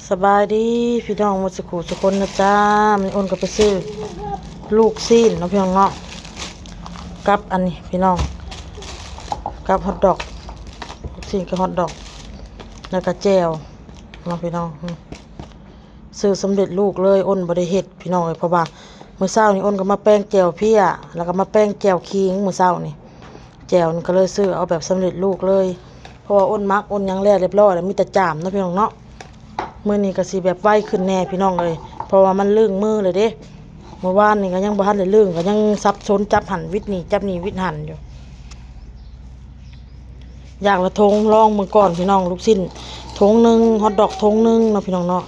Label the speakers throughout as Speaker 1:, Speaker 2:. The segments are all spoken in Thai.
Speaker 1: สบายดีพี่น้องหมดสุขุสุคนนะจ้ามันอ้นก็ไปซื้อลูกซีนเนาะพี่น้องเนาะกับอันนี้พี่น้องกับฮอทดอกลูกซีนกับฮอทดอกแล้วก็แจ่วเนาะพี่น้องซื้อสำเร็จลูกเลยอ้นบ่ได้เฮ็ดพี่น้องเลยเพราะว่ามื้อเช้านี่อ้นก็มาแป้งแจ่วเพี้ยแล้วก็มาแป้งแจ่วขิงมื้อเช้านี่แจ่วนี่ก็เลยซื้อเอาแบบสำเร็จลูกเลยเพราะว่าอ้นมักอ้นยังแล้วเรียบร้อยแล้วมีแต่จามเนาะพี่น้องเนาะมื้อนี้ก็สิแบบไวขึ้นแน่พี่น้องเลยเพราะว่ามันลื่นมือเลยเด้เมื่อวานนี่ก็ยังบ่ทันได้ลื่นก็ยังสับสนจับหั่นวิทย์นี่จับนี่วิทย์หั่นอยู่อยากละทงลองมื้อก่อนพี่น้องลูกชิ้นทงนึงฮอทดอกทงนึงเนาะพี่น้องเนาะ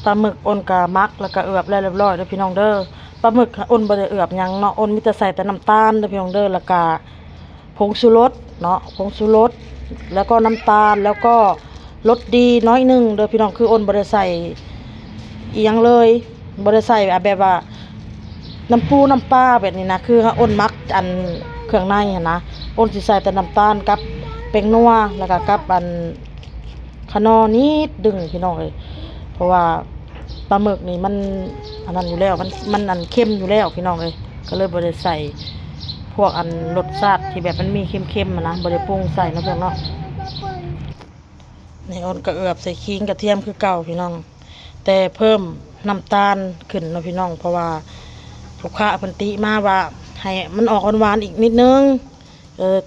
Speaker 1: ปลาหมึกอ้นก็มักแล้วก็เอือบแล้วเรียบร้อยเด้อพี่น้องเด้อปลาหมึกอ้นบ่ได้เอือบหยังเนาะอ้นมีแต่ใส่แต่น้ำตาลเด้อพี่น้องเด้อแล้วก็ผงชูรสเนาะผงชูรสแล้วก็น้ำตาลแล้วก็รสดีน้อยนึงเด้อพี่น้องคืออ้นบ่ได้ใส่อีหยังเลยบ่ได้ใส่แบบว่าน้ำปูน้ำปลาแบบนี้นะคืออ้นมักอันเครื่องในหั่นนะอ้นสิใส่แต่น้ำตาลกับแป้งนัวแล้วก็กับอันขนอนิดดึงพี่น้องเอ้ยเพราะว่าปลาหมึกนี่มันอันนั้นอยู่แล้วมันอันเค็มอยู่แล้วพี่น้องเอ้ยก็เลยบ่ได้ใส่พวกอันรสชาติที่แบบมันมีเค็มๆนะบ่ได้ปรุงใส่เนาะพี่น้องเนาะนี่อ้นก็เอือบใส่ขิงกระเทียมคือเก่าพี่น้องแต่เพิ่มน้ำตาลขึ้นเนาะพี่น้องเพราะว่าลูกค้าเพิ่นติมาว่าให้มันออกหวานๆอีกนิดนึง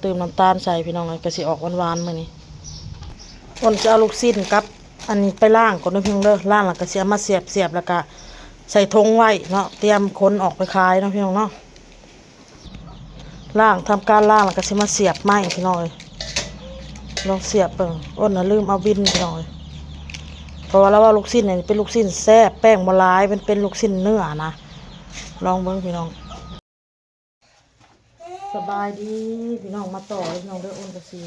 Speaker 1: เติมน้ำตาลใส่พี่น้องก็สิออกหวานๆมื้อนี้อ้นจะเอาลูกชิ้นกับอันนี้ไปล้างก่อนเนาะพี่น้องเด้อล้างแล้วก็สิเอามาเสียบแล้วก็ใส่ถุงไว้เนาะเตรียมขนออกไปขายเนาะพี่น้องเนาะล้างทำการล้างแล้วก็สิมาเสียบไม้พี่น้องเอ้ยลองเสียบเบิ่งอ้นน่ะลืมเอาบินพี่น้องเอ้ยเพราะว่าเราว่าลูกชิ้นนี่เป็นลูกชิ้นแซ่บแป้งบ่หลายเป็นลูกชิ้นเนื้อนะลองเบิ่งพี่น้องสบายดีพี่น้องมาต่อพี่น้องเด้ออ้นก็สิ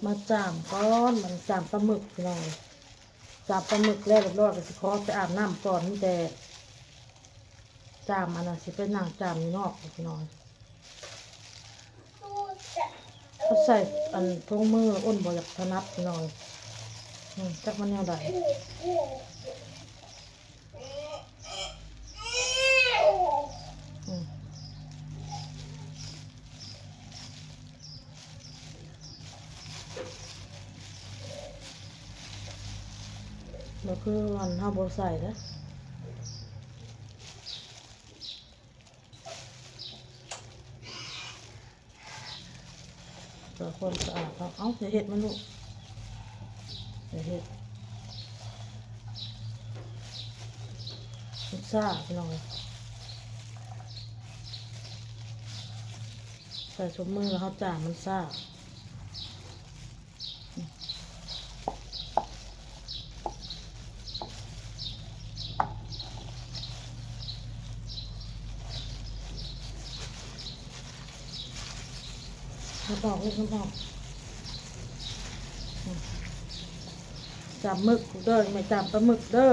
Speaker 1: มาจ่ามก้อนมันจ่ามปลาหมึกพี่น้องจ่ามปลาหมึกแล้วเรียบร้อยก็สิขอไปอาบน้ำก่อนมีแต่จ่ามอันน่ะสิไปนั่งจ่ามอยู่นอกพี่น้องเขาใส่อันทงมืออ้นบ่อยากถนัดพี่น้องจักมันแนวใดแล้วคือวันเฮาบ่ใส่เด้อเพื่อความสะอาดเอาอย่าเฮ็ดมันลูกอย่าเฮ็ดมันซ่าพี่น้องใส่ถุงมือแล้วเฮาจ่ามันซ่าเขาบอกเลยเขาบอกจับหมึกเด้อไม่จับปลาหมึกเด้อ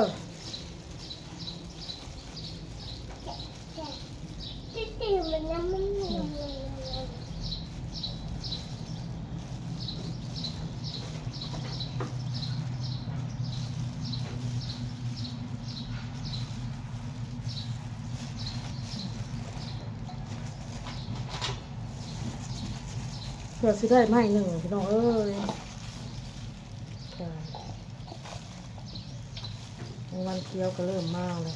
Speaker 1: เพื่อสิได้ไม้หนึ่งพี่น้องเอ้ยวันเคี้ยวก็เริ่มมากเลย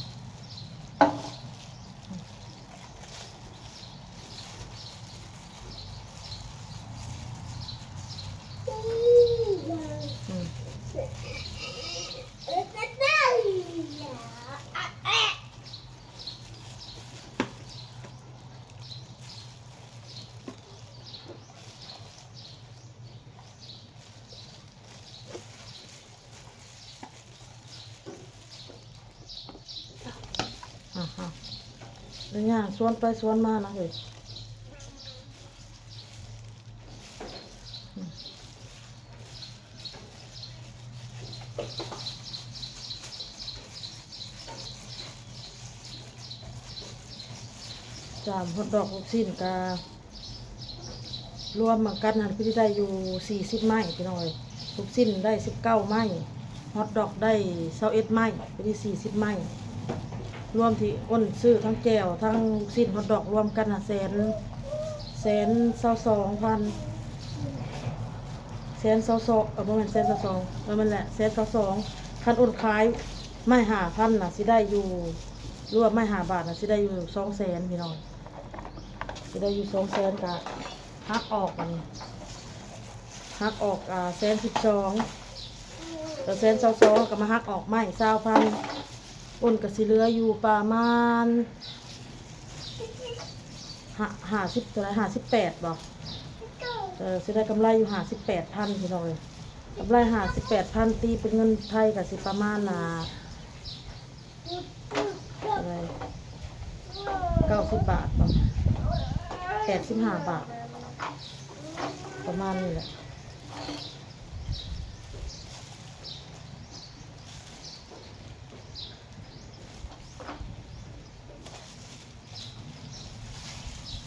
Speaker 1: เดี๋ยวย่างสวนไปสวนมานะเฮ้ยจามฮอทดอกลูกชิ้นการวมเหมือนกันนั่นพี่ได้อยู่40 ไม้พี่น้อย ลูกชิ้นได้19ไม้ฮอทดอกได้21ไม้ไปที่40ไม้รวมที่อ้นซื้อทั้งแก้วทั้งลูกชิ้นฮอทดอกรวมกันน่ะ122,000122บ่แม่น122มันแหละ122คันอ้นขายไม้5,000น่ะสิได้อยู่รวมไม้5 บาทน่ะสิได้อยู่200,000พี่น้องสิได้อยู่200,000ก็หักออกอันนี้หักออก112แต่122ก็มาหักออกไม้20,000อ้นก็สิเหลืออยู่ประมาณ50เท่าไหร่58บ่สิได้กำไรอยู่58,000พี่น้องเอ้ยกำไร58,000ตีเป็นเงินไทยก็สิประมาณอะไร90 บาทบ่85 บาทประมาณนี้แหละ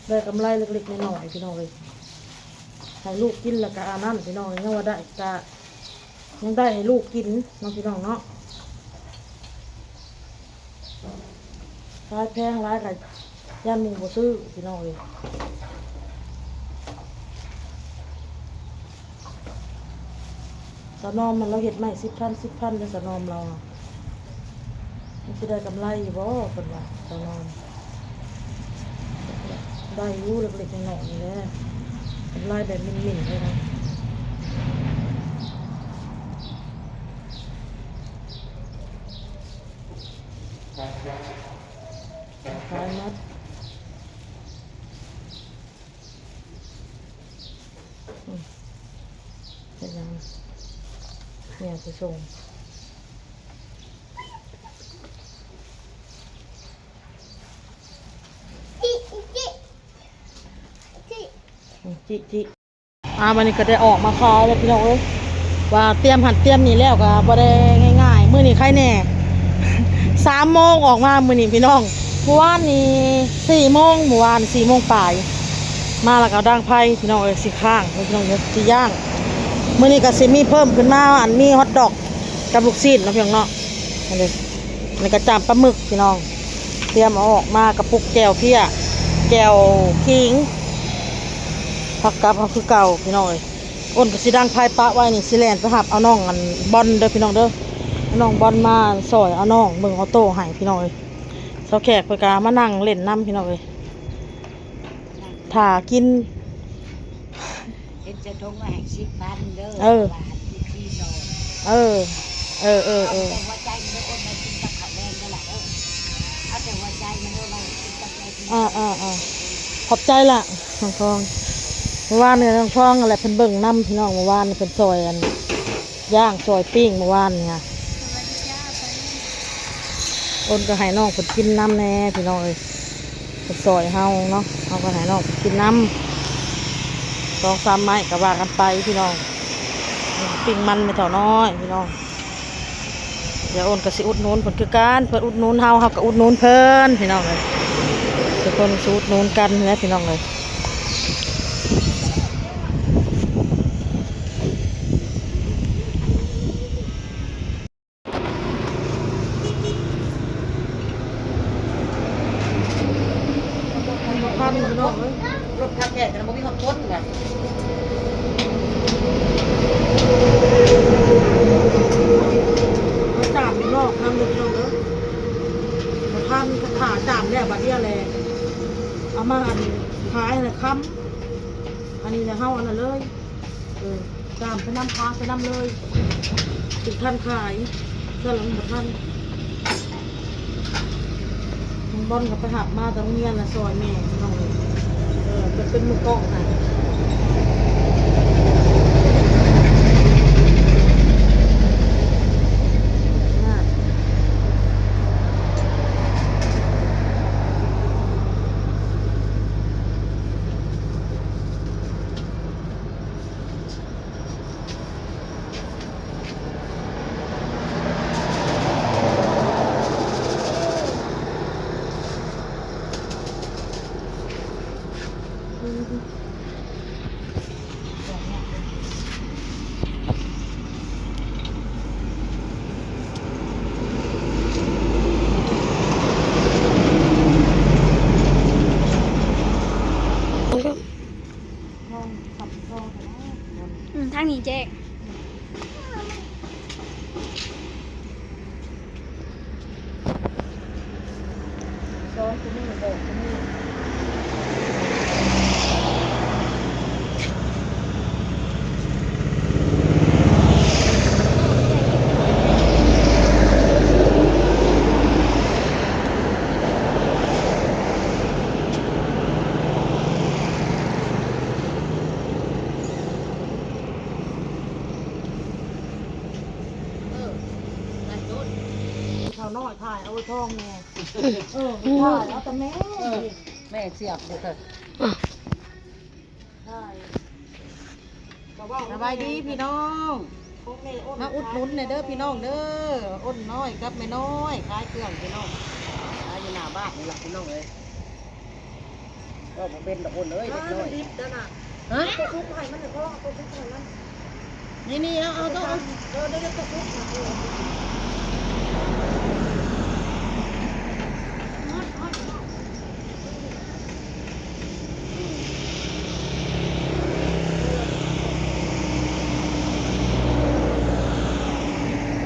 Speaker 1: ได้กำไรเล็กๆน้อยๆพี่น้องเลยให้ลูกกินแล้วก็อานั่นพี่น้องยังว่าได้ก็ยังได้ให้ลูกกินน้องพี่น้องเนาะร้ายแพงร้ายกับย่านหมูบ่ซื้อพี่น้องเลยสนอมมันเราเห็ดใหม่10,000เลยสนอมเรามันจะได้กำไรอยู่บ่เป็นว่าสนอมได้รู้เล็กๆน้อยๆนี่แหละกำไรแบบมิ่นๆเลยนะขายมัดเป็นยังเนี่ยจะส่งจิวันนี้ก็ได้ออกมาขายแล้วพี่น้องเอ้ยว่าเตรียมหัดเตรียมนี่แล้วก็บ่ได้ง่ายๆมื้อนี้ใครแน่ 3 โมงออกมามื้อนี้พี่น้องเมื่อวานนี้4 โมงเมื่อวาน4 โมงปลายมาแล้วก็ดังไฟพี่น้องเอ้ยสิข้างพี่น้องเอ้ยสิย่างมื้อนี้ก็สิมีเพิ่มขึ้นมาอันมีฮอทดอกกับลูกชิ้นเนาะพี่น้องเนาะอันนี้ก็จามปลาหมึกพี่น้องเตรียมเอาออกมากระปุกแก้วเพี้ยแก้วขิงผักกับเอาคือเก่าพี่น้องเอ้ยอ้นก็สิดังไฟปะไว้นี่สิแล่นไปหับเอาน้องอันบอลเด้อพี่น้องเด้อน้องบอลมาซอยเอาน้องเบิ่งเอาโต้ให้พี่น้องเอ้ยเสาแขกเพิ่นก็มานั่งเล่นน้ำพี่น้องเอ้ยถ่ากิน
Speaker 2: เอ็นจะทงมาแห่ง10,000เด้อว่าที่โซน
Speaker 1: เออ
Speaker 2: แต่ว่าใจมันโอนมากินกับข้าวแดงนั่นแหละเด้อเอาแต่ว่าใจมันโอนมากินกับอะไรกิน
Speaker 1: ขอบใจล่ะน้องทองเมื่อวานเนี่ยน้องทองอะไรเพิ่นเบิ่งน้ำพี่น้องเมื่อวานเพิ่นซอยอันย่างซอยปิ้งเมื่อวานเนี่ยอ้นก็ให้น้องเพิ่นกินน้ำแน่พี่น้องเอ้ยเพิ่นซอยเฮาเนาะเฮาก็ให้น้องเพิ่นกินน้ำ2-3 ไม้ก็ว่ากันไปพี่น้องปิ้งมันไม่เท่าน้อยพี่น้องเดี๋ยวอ้นก็สิอุดหนุนเพิ่นคือกันเพิ่นอุดหนุนเฮาก็อุดหนุนเพิ่นพี่น้องเอ้ยทุกคนสิอุดหนุนกันนะพี่น้องเอ้ย
Speaker 2: รถทางแก่แต่บ่มีคนพ้นแบบ
Speaker 1: จามพี่น้องทำลูกน้องเด้อมาทำขาจามเนี่ยบัดเดียวแลเอามาอันขายน่ะค้ำอันนี้น่ะเฮาอันนั้นเลยจามไปน้ำพาไปน้ำเลยถึงท่านขายเสื้อหลังบ่ทันบอลกับไปหับมาตรงเรียนน่ะซอยแม่น้องจะเป็นมือกล้องให้
Speaker 2: ที่นี่เด็กที่นี่
Speaker 1: เขาน้อยถ่ายเอาไว้ท้องแม่ถ่ายเอาแต่แม่
Speaker 2: แม่เสียบเลยเถอะ
Speaker 1: ถ่าย
Speaker 2: สบายดีพี่น้องมาอุดหนุนเนี่ยเด้อพี่น้องเด้ออ้นน้อยกับแม่น้อยขายเครื่องพี่น้องขายอยู่หน้าบ้านนี่แหละพี่น้องเลยก็มาเป็นดอกอ้นเลยเด็กน้อย
Speaker 1: ดิบเด้อน่ะ
Speaker 2: ฮะ
Speaker 1: ตัวทุกไข่มันเดี๋ยวพ่อตัวทุกไข่มัน
Speaker 2: นี่เอาต้องเอา
Speaker 1: ได้ตัวทุกนะ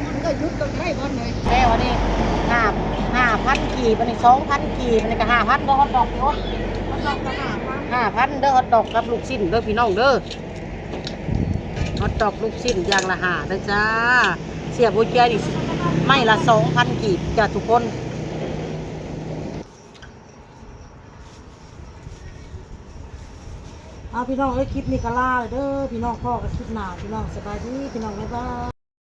Speaker 2: มันก็ยุดกันได้บอลเลยแม่วันนี้5,000กีบวันนี้2,000กีบวันนี้ก็5,000ก็ฮอตดอกพี่อ้น
Speaker 1: มันดอกกระหาพัน
Speaker 2: 5,000เด้อฮอตดอกกับลูกชิ้นเด้อพี่น้องเด้อฮอตดอกลูกชิ้นอย่างละ5เด้อจ้าเสียบุญใจดิไม่ละ2,000กีบจ้าทุกคน
Speaker 1: พี่น้องคลิปนี้ก็ลาเลยเด้อพี่น้องพ่อกับคลิปหน้าพี่น้องสบายดีพี่น้องบ๊ายบาย